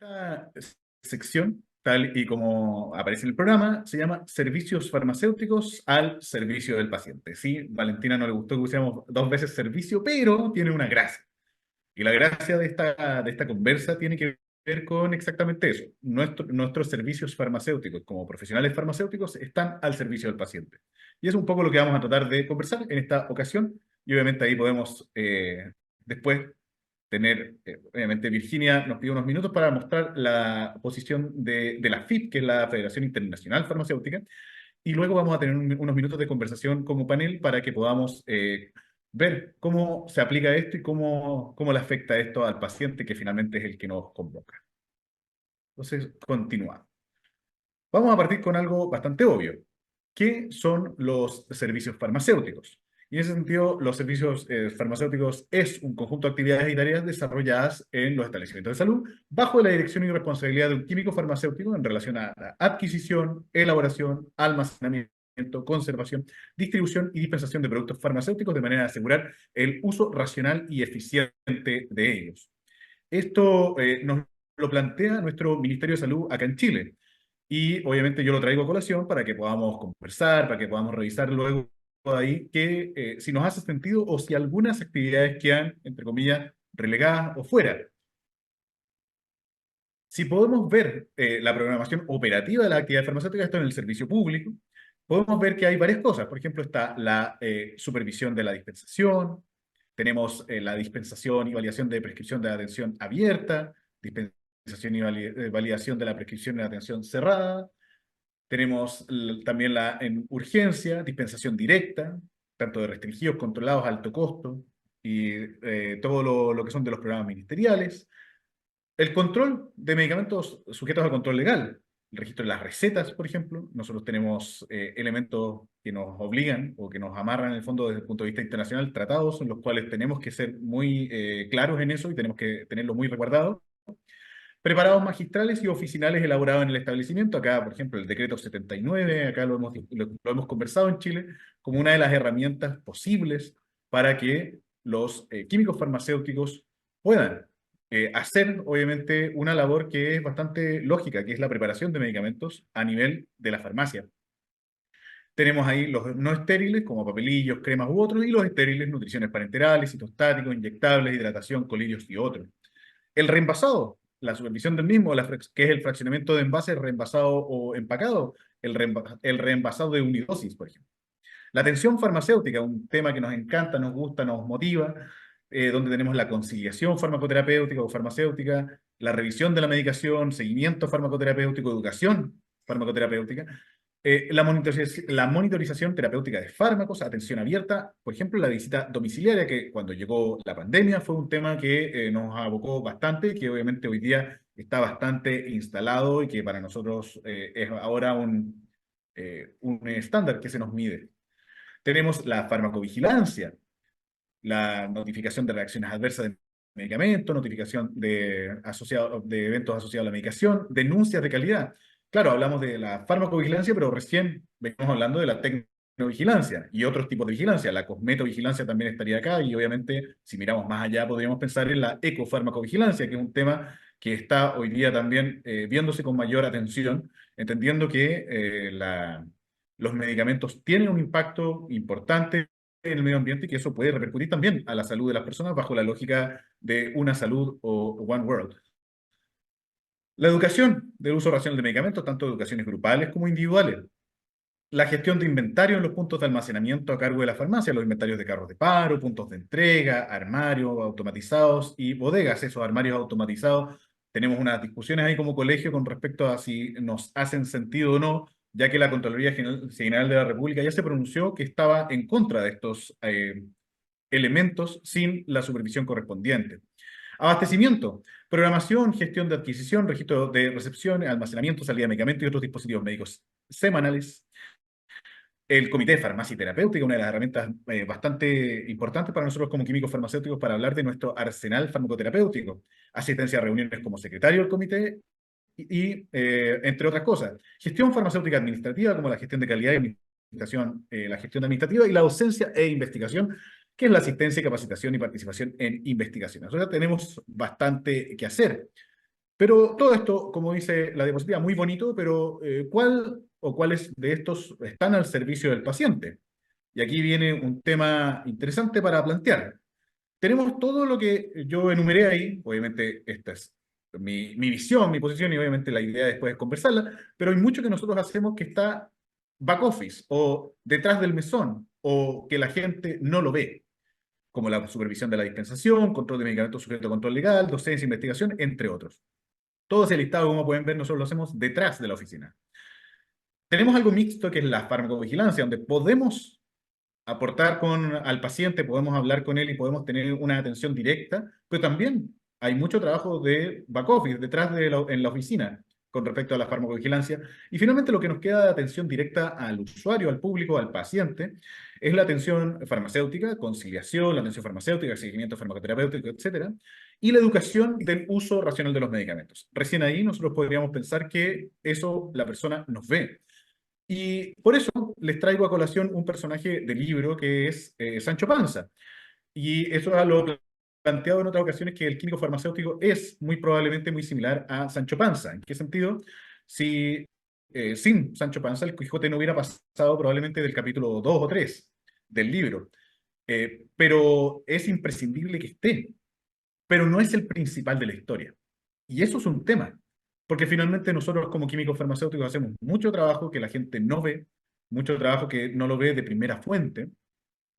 Esta sección, tal y como aparece en el programa, se llama Servicios farmacéuticos al servicio del paciente. Sí, Valentina no le gustó que usemos dos veces servicio, pero tiene una gracia. Y la gracia de esta conversa tiene que ver con exactamente eso. Nuestros servicios farmacéuticos como profesionales farmacéuticos están al servicio del paciente. Y es un poco lo que vamos a tratar de conversar en esta ocasión. Y obviamente ahí podemos después obviamente Virginia nos pide unos minutos para mostrar la posición de la FIP, que es la Federación Internacional Farmacéutica, y luego vamos a tener unos minutos de conversación como panel para que podamos ver cómo se aplica esto y cómo le afecta esto al paciente, que finalmente es el que nos convoca. Entonces, continuamos. Vamos a partir con algo bastante obvio. ¿Qué son los servicios farmacéuticos? Y en ese sentido, los servicios farmacéuticos es un conjunto de actividades y tareas desarrolladas en los establecimientos de salud bajo la dirección y responsabilidad de un químico farmacéutico en relación a la adquisición, elaboración, almacenamiento, conservación, distribución y dispensación de productos farmacéuticos de manera de asegurar el uso racional y eficiente de ellos. Esto nos lo plantea nuestro Ministerio de Salud acá en Chile. Y obviamente yo lo traigo a colación para que podamos conversar, para que podamos revisar luego de ahí que si nos hace sentido o si algunas actividades quedan, entre comillas, relegadas o fuera. Si podemos ver la programación operativa de la actividad farmacéutica, esto en el servicio público, podemos ver que hay varias cosas. Por ejemplo, está la supervisión de la dispensación, tenemos la dispensación y validación de prescripción de atención abierta, dispensación y validación de la prescripción de atención cerrada. Tenemos también la en urgencia, dispensación directa, tanto de restringidos, controlados, alto costo, y todo lo que son de los programas ministeriales. El control de medicamentos sujetos a control legal. El registro de las recetas, por ejemplo. Nosotros tenemos elementos que nos obligan o que nos amarran en el fondo desde el punto de vista internacional, tratados en los cuales tenemos que ser muy claros en eso y tenemos que tenerlo muy resguardado. Preparados magistrales y oficinales elaborados en el establecimiento. Acá, por ejemplo, el decreto 79, acá lo hemos conversado en Chile, como una de las herramientas posibles para que los químicos farmacéuticos puedan hacer, obviamente, una labor que es bastante lógica, que es la preparación de medicamentos a nivel de la farmacia. Tenemos ahí los no estériles, como papelillos, cremas u otros, y los estériles, nutriciones parenterales, citostáticos, inyectables, hidratación, colirios y otros. El reenvasado, la supervisión del mismo, que es el fraccionamiento de envases reenvasado o empacado, el reenvasado de unidosis, por ejemplo. La atención farmacéutica, un tema que nos encanta, nos gusta, nos motiva, donde tenemos la conciliación farmacoterapéutica o farmacéutica, la revisión de la medicación, seguimiento farmacoterapéutico, educación farmacoterapéutica, la monitorización terapéutica de fármacos, atención abierta, por ejemplo, la visita domiciliaria, que cuando llegó la pandemia fue un tema que nos abocó bastante, que obviamente hoy día está bastante instalado y que para nosotros es ahora un estándar que se nos mide. Tenemos la farmacovigilancia, la notificación de reacciones adversas de medicamentos, notificación de eventos asociados a la medicación, denuncias de calidad. Claro, hablamos de la farmacovigilancia, pero recién venimos hablando de la tecnovigilancia y otros tipos de vigilancia. La cosmetovigilancia también estaría acá y obviamente si miramos más allá podríamos pensar en la ecofarmacovigilancia, que es un tema que está hoy día también viéndose con mayor atención, entendiendo que los medicamentos tienen un impacto importante en el medio ambiente y que eso puede repercutir también a la salud de las personas bajo la lógica de una salud o One World. La educación del uso racional de medicamentos, tanto educaciones grupales como individuales. La gestión de inventario en los puntos de almacenamiento a cargo de la farmacia, los inventarios de carros de paro, puntos de entrega, armarios automatizados y bodegas. Esos armarios automatizados, tenemos unas discusiones ahí como colegio con respecto a si nos hacen sentido o no, ya que la Contraloría General de la República ya se pronunció que estaba en contra de estos elementos sin la supervisión correspondiente. Abastecimiento, programación, gestión de adquisición, registro de recepción, almacenamiento, salida de medicamentos y otros dispositivos médicos semanales. El comité de farmacia y terapéutica, una de las herramientas bastante importantes para nosotros como químicos farmacéuticos para hablar de nuestro arsenal farmacoterapéutico. Asistencia a reuniones como secretario del comité entre otras cosas. Gestión farmacéutica administrativa, como la gestión de calidad y administración, la gestión administrativa y la docencia e investigación, que es la asistencia, capacitación y participación en investigaciones. O sea, tenemos bastante que hacer. Pero todo esto, como dice la diapositiva, muy bonito, pero ¿cuál o cuáles de estos están al servicio del paciente? Y aquí viene un tema interesante para plantear. Tenemos todo lo que yo enumeré ahí, obviamente esta es mi visión, mi posición, y obviamente la idea después es conversarla, pero hay mucho que nosotros hacemos que está back office o detrás del mesón o que la gente no lo ve, como la supervisión de la dispensación, control de medicamentos sujeto a control legal, docencia, investigación, entre otros. Todo ese listado, como pueden ver, nosotros lo hacemos detrás de la oficina. Tenemos algo mixto que es la farmacovigilancia, donde podemos aportar al paciente, podemos hablar con él y podemos tener una atención directa, pero también hay mucho trabajo de back office detrás en la oficina con respecto a la farmacovigilancia. Y finalmente lo que nos queda de atención directa al usuario, al público, al paciente, es la atención farmacéutica, conciliación, la atención farmacéutica, seguimiento farmacoterapéutico, etcétera, y la educación del uso racional de los medicamentos. Recién ahí nosotros podríamos pensar que eso la persona nos ve. Y por eso les traigo a colación un personaje del libro que es Sancho Panza. Y eso es lo planteado en otras ocasiones, que el químico farmacéutico es muy probablemente muy similar a Sancho Panza. ¿En qué sentido? Si sin Sancho Panza el Quijote no hubiera pasado probablemente del capítulo 2 o 3 del libro. Pero es imprescindible que esté, pero no es el principal de la historia. Y eso es un tema, porque finalmente nosotros como químicos farmacéuticos hacemos mucho trabajo que la gente no ve, mucho trabajo que no lo ve de primera fuente,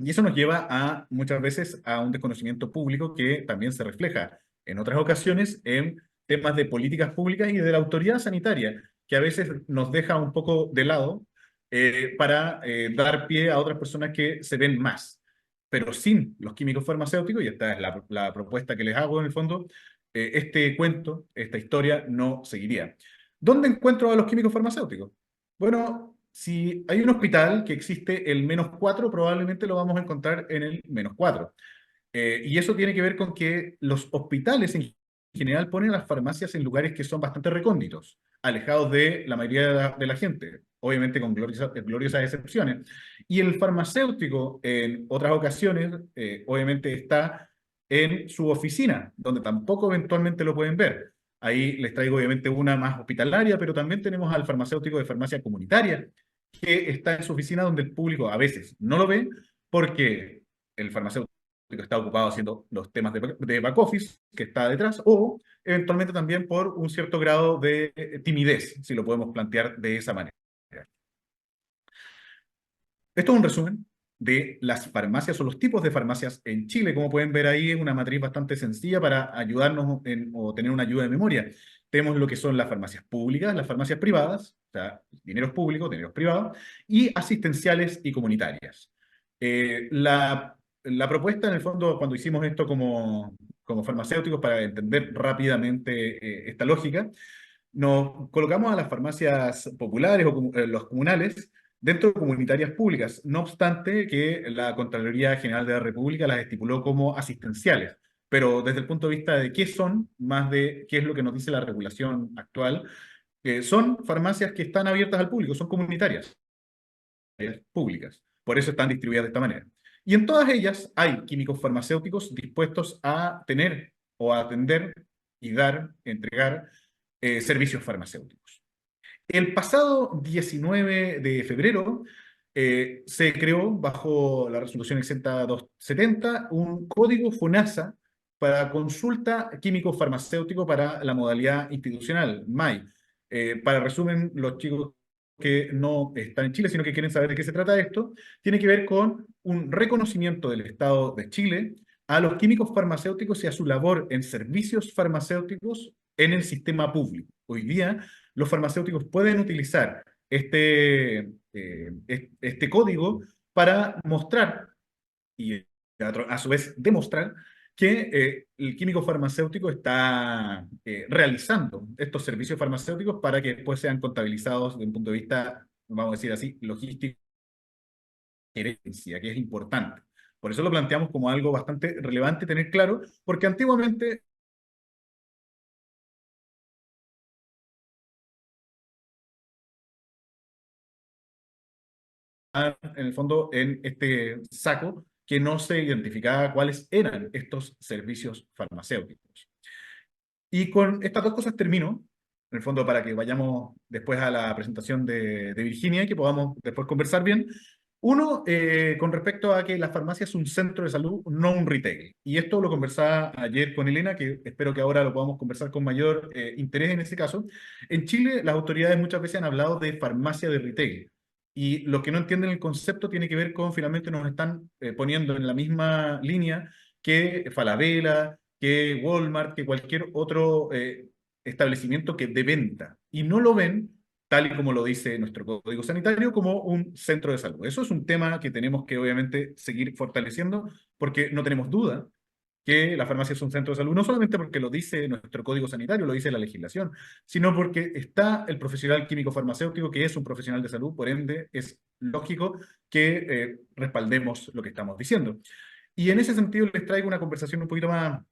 y eso nos lleva a muchas veces a un desconocimiento público que también se refleja en otras ocasiones en temas de políticas públicas y de la autoridad sanitaria, que a veces nos deja un poco de lado para dar pie a otras personas que se ven más. Pero sin los químicos farmacéuticos, y esta es la propuesta que les hago en el fondo, este cuento, esta historia no seguiría. ¿Dónde encuentro a los químicos farmacéuticos? Bueno, si hay un hospital que existe el -4, probablemente lo vamos a encontrar en el -4. Y eso tiene que ver con que los hospitales en general ponen las farmacias en lugares que son bastante recónditos, alejados de la mayoría de la gente, obviamente con gloriosas excepciones. Y el farmacéutico en otras ocasiones, obviamente está en su oficina, donde tampoco eventualmente lo pueden ver. Ahí les traigo obviamente una más hospitalaria, pero también tenemos al farmacéutico de farmacia comunitaria, que está en su oficina donde el público a veces no lo ve porque el farmacéutico está ocupado haciendo los temas de back office que está detrás, o eventualmente también por un cierto grado de timidez, si lo podemos plantear de esa manera. Esto es un resumen de las farmacias o los tipos de farmacias en Chile. Como pueden ver ahí, es una matriz bastante sencilla para ayudarnos o tener una ayuda de memoria. Tenemos lo que son las farmacias públicas, las farmacias privadas, o sea, dineros públicos, dineros privados, y asistenciales y comunitarias. La propuesta, en el fondo, cuando hicimos esto como farmacéuticos, para entender rápidamente esta lógica, nos colocamos a las farmacias populares o los comunales dentro de comunitarias públicas, no obstante que la Contraloría General de la República las estipuló como asistenciales. Pero desde el punto de vista de qué son, más de qué es lo que nos dice la regulación actual, son farmacias que están abiertas al público, son comunitarias públicas. Por eso están distribuidas de esta manera. Y en todas ellas hay químicos farmacéuticos dispuestos a tener o a atender y dar, entregar servicios farmacéuticos. El pasado 19 de febrero se creó, bajo la resolución 60270, un código FONASA para consulta químico-farmacéutico para la modalidad institucional, MAI. Para resumen, los chicos que no están en Chile, sino que quieren saber de qué se trata esto, tiene que ver con un reconocimiento del Estado de Chile a los químicos farmacéuticos y a su labor en servicios farmacéuticos en el sistema público. Hoy día, los farmacéuticos pueden utilizar este código para mostrar y a su vez demostrar que el químico farmacéutico está realizando estos servicios farmacéuticos para que después sean contabilizados desde un punto de vista, vamos a decir así, logístico, gerencia, que es importante. Por eso lo planteamos como algo bastante relevante tener claro, porque antiguamente en el fondo en este saco que no se identificaba cuáles eran estos servicios farmacéuticos. Y con estas dos cosas termino, en el fondo para que vayamos después a la presentación de Virginia y que podamos después conversar bien. Uno, con respecto a que la farmacia es un centro de salud, no un retail. Y esto lo conversaba ayer con Elena, que espero que ahora lo podamos conversar con mayor interés en ese caso. En Chile, las autoridades muchas veces han hablado de farmacia de retail. Y lo que no entienden el concepto tiene que ver con, finalmente, nos están poniendo en la misma línea que Falabella, que Walmart, que cualquier otro establecimiento que de venta. Y no lo ven tal y como lo dice nuestro Código Sanitario, como un centro de salud. Eso es un tema que tenemos que obviamente seguir fortaleciendo porque no tenemos duda que la farmacia es un centro de salud, no solamente porque lo dice nuestro Código Sanitario, lo dice la legislación, sino porque está el profesional químico farmacéutico que es un profesional de salud, por ende es lógico que respaldemos lo que estamos diciendo. Y en ese sentido les traigo una conversación un poquito más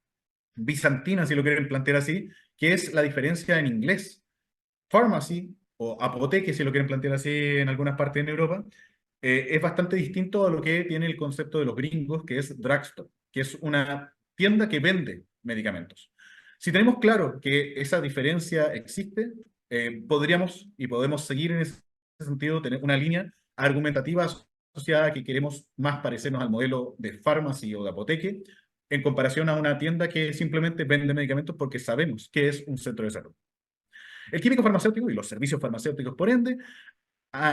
bizantina, si lo quieren plantear así, que es la diferencia en inglés. Pharmacy o apoteque, si lo quieren plantear así en algunas partes en Europa, es bastante distinto a lo que tiene el concepto de los gringos, que es drugstore, que es una tienda que vende medicamentos. Si tenemos claro que esa diferencia existe, podríamos y podemos seguir en ese sentido, tener una línea argumentativa asociada a que queremos más parecernos al modelo de pharmacy o de apoteque en comparación a una tienda que simplemente vende medicamentos porque sabemos que es un centro de salud. El químico farmacéutico y los servicios farmacéuticos, por ende,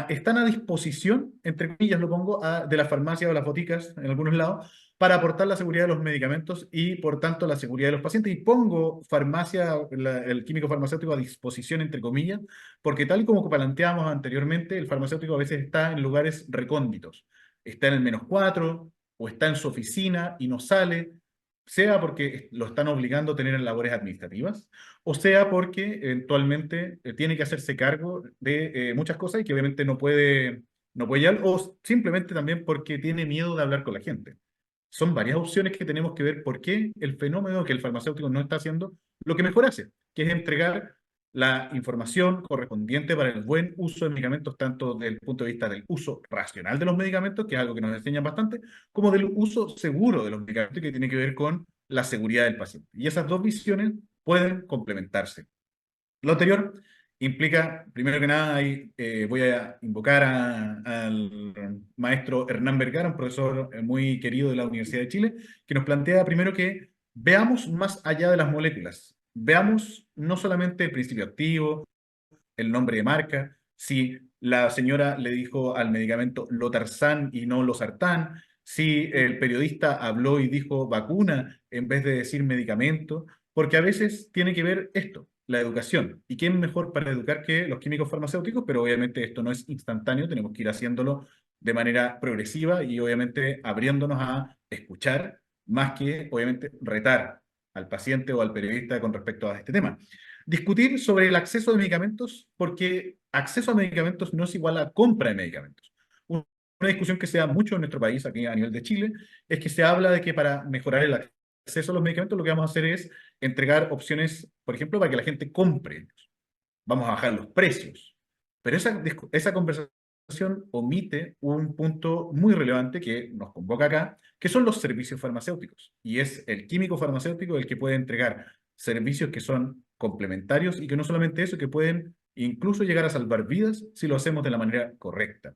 están a disposición, entre comillas lo pongo, de las farmacias o las boticas en algunos lados, para aportar la seguridad de los medicamentos y, por tanto, la seguridad de los pacientes. Y pongo farmacia, el químico farmacéutico a disposición, entre comillas, porque tal y como planteábamos anteriormente, el farmacéutico a veces está en lugares recónditos. Está en el -4 o está en su oficina y no sale, sea porque lo están obligando a tener labores administrativas, o sea porque eventualmente tiene que hacerse cargo de muchas cosas y que obviamente no puede ya, o simplemente también porque tiene miedo de hablar con la gente. Son varias opciones que tenemos que ver por qué el fenómeno que el farmacéutico no está haciendo lo que mejor hace, que es entregar la información correspondiente para el buen uso de medicamentos, tanto desde el punto de vista del uso racional de los medicamentos, que es algo que nos enseñan bastante, como del uso seguro de los medicamentos, que tiene que ver con la seguridad del paciente. Y esas dos visiones pueden complementarse. Lo anterior implica, primero que nada, ahí, voy a invocar al maestro Hernán Vergara, un profesor muy querido de la Universidad de Chile, que nos plantea primero que veamos más allá de las moléculas. Veamos no solamente el principio activo, el nombre de marca, si la señora le dijo al medicamento Lotarsan y no Losartán, si el periodista habló y dijo vacuna en vez de decir medicamento, porque a veces tiene que ver esto, la educación. ¿Y quién mejor para educar que los químicos farmacéuticos? Pero obviamente esto no es instantáneo, tenemos que ir haciéndolo de manera progresiva y obviamente abriéndonos a escuchar más que obviamente retar al paciente o al periodista con respecto a este tema. Discutir sobre el acceso de medicamentos, porque acceso a medicamentos no es igual a compra de medicamentos. Una discusión que se da mucho en nuestro país, aquí a nivel de Chile, es que se habla de que para mejorar el acceso a los medicamentos lo que vamos a hacer es entregar opciones, por ejemplo, para que la gente compre. Vamos a bajar los precios. Pero esa conversación omite un punto muy relevante que nos convoca acá, que son los servicios farmacéuticos. Y es el químico farmacéutico el que puede entregar servicios que son complementarios y que no solamente eso, que pueden incluso llegar a salvar vidas si lo hacemos de la manera correcta.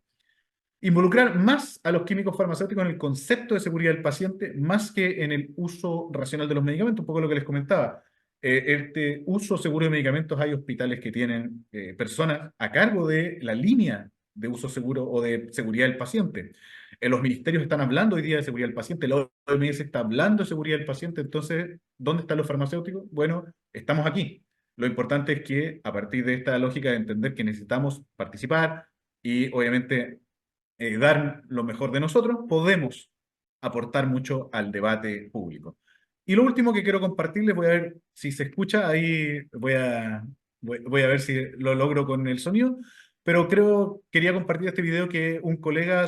Involucrar más a los químicos farmacéuticos en el concepto de seguridad del paciente, más que en el uso racional de los medicamentos, un poco lo que les comentaba. Este uso seguro de medicamentos, hay hospitales que tienen personas a cargo de la línea de uso seguro o de seguridad del paciente. Los ministerios están hablando hoy día de seguridad del paciente, la OMS está hablando de seguridad del paciente, entonces, ¿dónde están los farmacéuticos? Bueno, estamos aquí. Lo importante es que a partir de esta lógica de entender que necesitamos participar y obviamente dar lo mejor de nosotros, podemos aportar mucho al debate público. Y lo último que quiero compartirles, voy a ver si se escucha, ahí voy a ver si lo logro con el sonido, pero quería compartir este video que un colega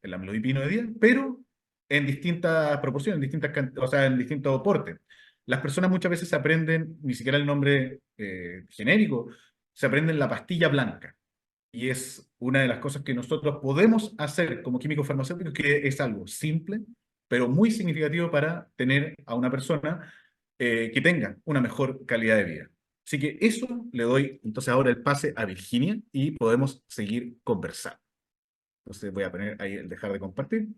el amlodipino de día, pero en distintas proporciones, o sea, en distintos portes. las personas muchas veces se aprenden ni siquiera el nombre genérico, se aprenden la pastilla blanca. Y es una de las cosas que nosotros podemos hacer como químicos farmacéuticos, que es algo simple, pero muy significativo para tener a una persona que tenga una mejor calidad de vida. Así que eso le doy entonces ahora el pase a Virginia y podemos seguir conversando. Entonces voy a poner ahí el dejar de compartir.